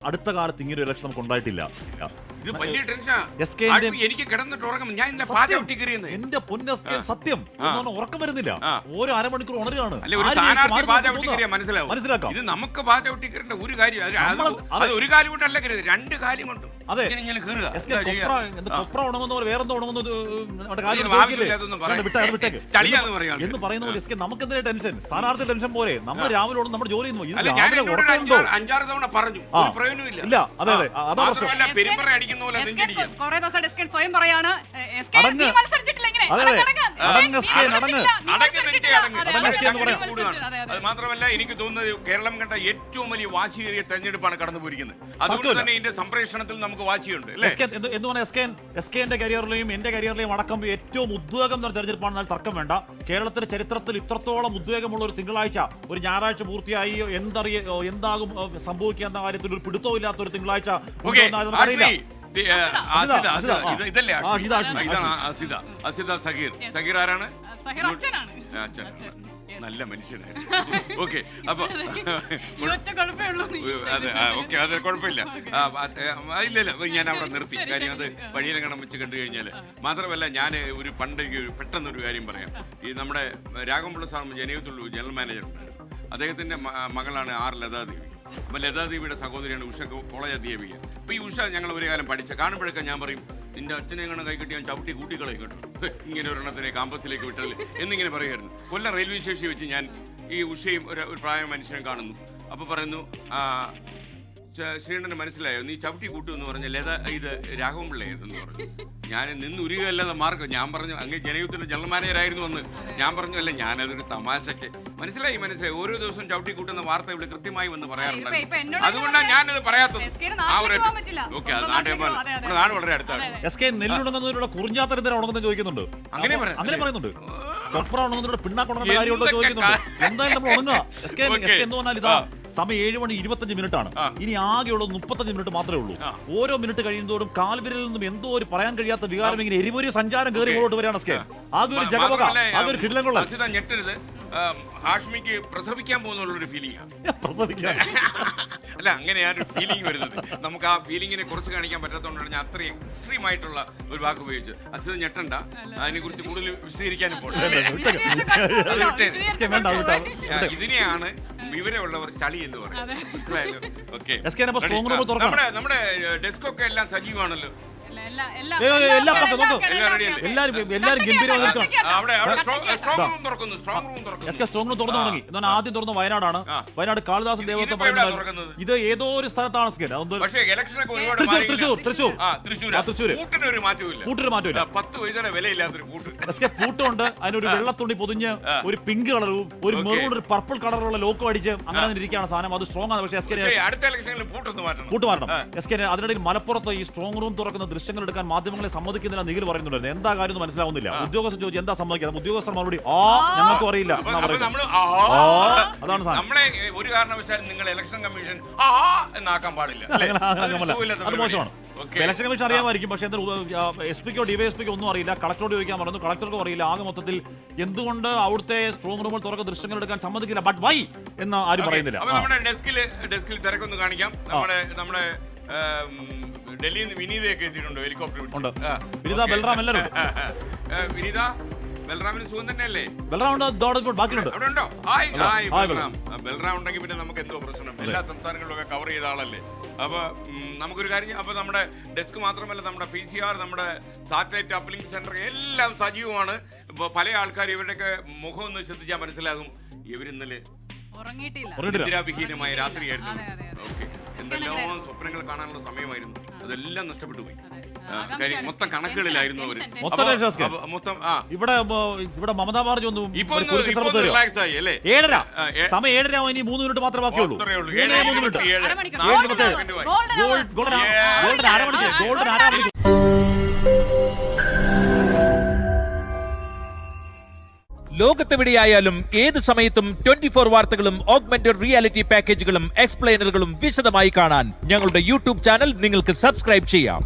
അടുത്ത കാലത്ത് ഇങ്ങനെ ഒരു ഇലക്ഷൻ നമുക്ക് ഉണ്ടായിട്ടില്ല. ഇത് വലിയ ടെൻഷൻ. എനിക്ക് കിടന്നിട്ട് ഉറങ്ങും. ഞാൻ ഇന്ന പാചകം ടിക്കറിയുന്നത് എന്റെ പൊന്നെ സത്യം ഉറക്കം വരുന്നില്ല. ഓരോ അരമണിക്കൂർ ഉണരുകയാണ്. മനസ്സിലാക്കാം. ഇത് നമുക്ക് പാചകം ടിക്കറിന്റെ ഒരു കാര്യം അത് ഒരു കാര്യം കൊണ്ടല്ല കരുത്, രണ്ട് കാര്യം കൊണ്ടും. അതെ, വേറെന്തോ എന്ന് പറയുന്ന പോലെ നമുക്ക് എന്തിനാ ടെൻഷൻ? സ്ഥാനാർത്ഥി ടെൻഷൻ പോലെ നമ്മൾ രാവിലെ നമ്മുടെ ജോലി 5-6 തവണ പറഞ്ഞു, ഇല്ല. അതെ അതെ, അതാ പ്രശ്നം. പെരുമ്പറ അടിക്കുന്ന പോലെ സ്വയം പറയാണ് അത് മാത്രമല്ല, എനിക്ക് തോന്നുന്നത് കേരളം കണ്ട ഏറ്റവും വലിയ വാശിയേറിയ തെരഞ്ഞെടുപ്പാണ് കടന്നു പോയിരിക്കുന്നത്. അതുകൊണ്ട് തന്നെ ഇതിന്റെ സംപ്രേഷണത്തിൽ നമുക്ക് വാശിയുണ്ട്. എസ്കെന്റെ കരിയറിലെയും എന്റെ കരിയറിലെയും അടക്കം ഏറ്റവും ഉദ്വേഗം തെരഞ്ഞെടുപ്പാണ്, തർക്കം വേണ്ട. കേരളത്തിന്റെ ചരിത്രത്തിൽ ഇത്രത്തോളം ഉദ്വേഗമുള്ള ഒരു തിങ്കളാഴ്ച, ഒരു ഞായറാഴ്ച പൂർത്തിയായി എന്താകും സംഭവിക്കുക എന്ന കാര്യത്തിൽ ഒരു പിടുത്തവും ഇല്ലാത്ത ഒരു തിങ്കളാഴ്ച അറിയില്ല. സഗീർ ആരാണ്? നല്ല മനുഷ്യനായിരുന്നു. ഓക്കെ, അപ്പൊ അതെ, ഓക്കെ, അത് കുഴപ്പമില്ല. ഇല്ലല്ല, ഞാൻ അവിടെ നിർത്തി. കാര്യം അത് വഴിയിലെങ്ങണം വെച്ച് കണ്ടു കഴിഞ്ഞാല്. മാത്രമല്ല, ഞാൻ ഒരു പണ്ട് പെട്ടെന്നൊരു കാര്യം പറയാം. ഈ നമ്മുടെ രാഘവൻപിള്ള സാർ ജനയുത്തുള്ളൂ ജനറൽ മാനേജർ ഉണ്ടായിരുന്നു. അദ്ദേഹത്തിന്റെ മകളാണ് ആർ ലതാദേവി. അപ്പൊ ലതാദേവിയുടെ സഹോദരിയാണ് ഉഷ കോളേജ് അധ്യാപിക. അപ്പൊ ഈ ഉഷ ഞങ്ങൾ ഒരു കാലം പഠിച്ച കാണുമ്പോഴൊക്കെ ഞാൻ പറയും, നിന്റെ അച്ഛനെ എങ്ങനെ കൈകെട്ടി ഞാൻ ചവിട്ടി കൂട്ടിക്കളയും കേട്ടോ, ഇങ്ങനെ ഒരെണ്ണത്തിനെ കാമ്പസിലേക്ക് വിട്ടതിൽ എന്നിങ്ങനെ പറയുമായിരുന്നു. കൊല്ലം റെയിൽവേ സ്റ്റേഷനിൽ വെച്ച് ഞാൻ ഈ ഉഷയും ഒരു പ്രായ മനുഷ്യനെ കാണുന്നു. അപ്പൊ പറയുന്നു, ശ്രീകണ്ഠന് മനസ്സിലായോ, നീ ചവിട്ടി കൂട്ടു എന്ന് പറഞ്ഞ ലത ഇത് രാഘവൻപിള്ളയായിരുന്നു പറഞ്ഞു. ഞാൻ നിന്ന് ഉരുകയല്ലാതെ മാർക്ക്. ഞാൻ പറഞ്ഞു, അങ്ങ് ജനയുദ്ധത്തിന്റെ ജനറൽ മാനേജർ ആയിരുന്നു എന്ന്. ഞാൻ പറഞ്ഞു, അല്ല, ഞാനതൊരു തമാശയ്ക്ക്. മനസ്സിലായി. ഓരോ ദിവസവും ചവിട്ടി കൂട്ടുന്ന വാർത്ത ഇവിടെ കൃത്യമായി വന്ന് പറയാറുണ്ട്. അതുകൊണ്ടാണ് ഞാനത് പറയാത്തത്. ഓക്കെ, അത് നാട് വളരെ അടുത്താണ്. നെല്ലുണങ്ങുന്നതിലൂടെ കുറിഞ്ഞാത്തരത്തിനെ ഉണങ്ങുന്ന ചോദിക്കുന്നുണ്ട്. അങ്ങനെ പറയുന്നുണ്ട്. കൊപ്ര ഉണങ്ങുന്നതിലൂടെ പിണ്ണാക്കുണങ്ങുന്ന കാര്യമുണ്ടോ ചോദിക്കുന്നുണ്ട്. എന്തായാലും നമ്മൾ ഉണങ്ങുക. എന്ന് പറഞ്ഞാൽ ഇതാ സമയം 7:25 മിനിറ്റാണ്. ഇനി ആകെയുള്ളത് 35 മിനിറ്റ് മാത്രമേ ഉള്ളൂ. ഓരോ മിനിറ്റ് കഴിയുന്നതോറും കാൽവിരലിൽ നിന്നും എന്തോ ഒരു പറയാൻ കഴിയാത്ത വികാരം ഇങ്ങനെ എരിപൊരി സഞ്ചാരം കയറി മുന്നോട്ട് വരികയാണ്. ആകെ ഒരു ജഗവക, ആകെ ഒരു കിടിലങ്കൊള്ള. ഞെട്ടരുത്, ഹാഷ്മിക്ക് പ്രസവിക്കാൻ പോകുന്നുള്ളൊരു ഫീലിംഗാണ്. അല്ല, അങ്ങനെയാണ് ഫീലിംഗ് വരുന്നത്. നമുക്ക് ആ ഫീലിംഗിനെ കുറച്ച് കാണിക്കാൻ പറ്റാത്തതുകൊണ്ടാണ് ഞാൻ അത്രയും എക്സ്ട്രീമായിട്ടുള്ള ഒരു വാക്ക് ഉപയോഗിച്ചത്. അസിത ഞെട്ടണ്ട, അതിനെ കുറിച്ച് കൂടുതൽ വിശദീകരിക്കാനും ഇതിനെയാണ് വിവരമുള്ളവർ ചളി എന്ന് പറയുന്നത്. മനസ്സിലായല്ലോ? ഓക്കെ, നമ്മുടെ ഡെസ്കൊക്കെ എല്ലാം സജീവമാണല്ലോ. ആദ്യം തുറന്നു വയനാടാണ്. വയനാട് കാളിദാസൻ ദേവസ്വം പറയുന്നത് ഇത് ഏതോ ഒരു സ്ഥലത്താണ്. പൂട്ടുണ്ട്, അതിനൊരു വെള്ളത്തുണി പൊതിഞ്ഞ് ഒരു പിങ്ക് കളറും ഒരു മെറൂൺ ഒരു പർപ്പിൾ കളറുള്ള ലോക്കും അടിച്ച് അങ്ങനെ ഇരിക്കുകയാണ് സാധനം. അത് സ്ട്രോങ് ആണ്. പക്ഷേ പൂട്ട് മാറ്റണം. അതിനിടയിൽ മലപ്പുറത്ത് ഈ സ്ട്രോങ് റൂം തുറക്കുന്ന ദൃശ്യങ്ങൾ എടുക്കാൻ മാധ്യമങ്ങളെ സമ്മതിക്കുന്നില്ല നിഖിൽ പറയുന്നുണ്ടായിരുന്നു. എന്താ കാര്യം മനസ്സിലാവുന്നില്ല. ഉദ്യോഗസ്ഥർ ചോദിച്ചു എന്താ സമ്മതിക്കാതെ, ഉദ്യോഗസ്ഥർ മറുപടി ഞങ്ങൾക്കും അറിയില്ല. അതാണ് നമ്മളെ ഒരു കാരണവശാലും നിങ്ങൾ ഇലക്ഷൻ കമ്മീഷൻ എന്നാക്കാൻ പാടില്ല. അത് മോശമാണ്. ഇലക്ഷൻ കമ്മീഷൻ അറിയാമായിരിക്കും, പക്ഷേ എസ് പിക്കോ ഡിവൈഎസ്പിക്കോ ഒന്നും അറിയില്ല. കളക്ടറോട് ചോദിക്കാൻ പറഞ്ഞു, കളക്ടർക്കും അറിയില്ല. ആകെ മൊത്തത്തിൽ എന്തുകൊണ്ട് അവിടുത്തെ സ്ട്രോങ് റൂമിൽ തുറക്കുന്ന ദൃശ്യങ്ങൾ എടുക്കാൻ സമ്മതിക്കില്ല, ബട്ട് വൈ എന്ന് ആരും പറയുന്നില്ല. നമ്മുടെ ഡെസ്കിൽ തിരക്കൊന്ന് കാണിക്കാം. നമ്മുടെ ഡൽഹിയിൽ നിന്ന് വിനീതയൊക്കെ എത്തിയിട്ടുണ്ടോ? ഹെലികോപ്റ്റർ വിനീത, ബൽറാം, എല്ലാവരും. വിനീത, ബൽറാമിന് സുഖം തന്നെയല്ലേ? ബൽറാം ബാക്കിയുണ്ട്. അവിടെ ഉണ്ടോ? ബൽറാം ഉണ്ടെങ്കിൽ പിന്നെ നമുക്ക് എന്തോ പ്രശ്നം. എല്ലാ സംസ്ഥാനങ്ങളിലൊക്കെ കവർ ചെയ്ത ആളല്ലേ. അപ്പൊ നമുക്കൊരു കാര്യം, അപ്പൊ നമ്മുടെ ഡെസ്ക് മാത്രമല്ല, നമ്മുടെ PCR, നമ്മുടെ സാറ്റലൈറ്റ് അപ്ലിംഗ് സെന്റർ എല്ലാം സജീവമാണ്. പല ആൾക്കാർ ഇവരുടെയൊക്കെ മുഖം ഒന്ന് ശ്രദ്ധിച്ചാൽ മനസ്സിലാകും, ഇവരിന്നലെ നിദ്രാവിഹീനമായ രാത്രിയായിരുന്നു. ഓക്കെ, എന്തെല്ലാം സ്വപ്നങ്ങൾ കാണാനുള്ള സമയമായിരുന്നു, അതെല്ലാം നഷ്ടപ്പെട്ടു പോയി. മൊത്തം കണക്കുകളിലായിരുന്നു അവര്. ഇവിടെ മമതാ ബാനർജി ഒന്നും ഇപ്പൊ റിലാക്സ് ആയി അല്ലേ? 7:30 സമയം 7:30 ഇനി 3 മിനിറ്റ് മാത്രമേ ബാക്കിയുള്ളൂ. ലോകത്തെവിടെയായാലും ഏത് സമയത്തും 24 വാർത്തകളും ഓഗ്മെന്റഡ് റിയാലിറ്റി പാക്കേജുകളും എക്സ്പ്ലെയിനറുകളും വിശദമായി കാണാൻ ഞങ്ങളുടെ യൂട്യൂബ് ചാനൽ നിങ്ങൾക്ക് സബ്സ്ക്രൈബ് ചെയ്യാം.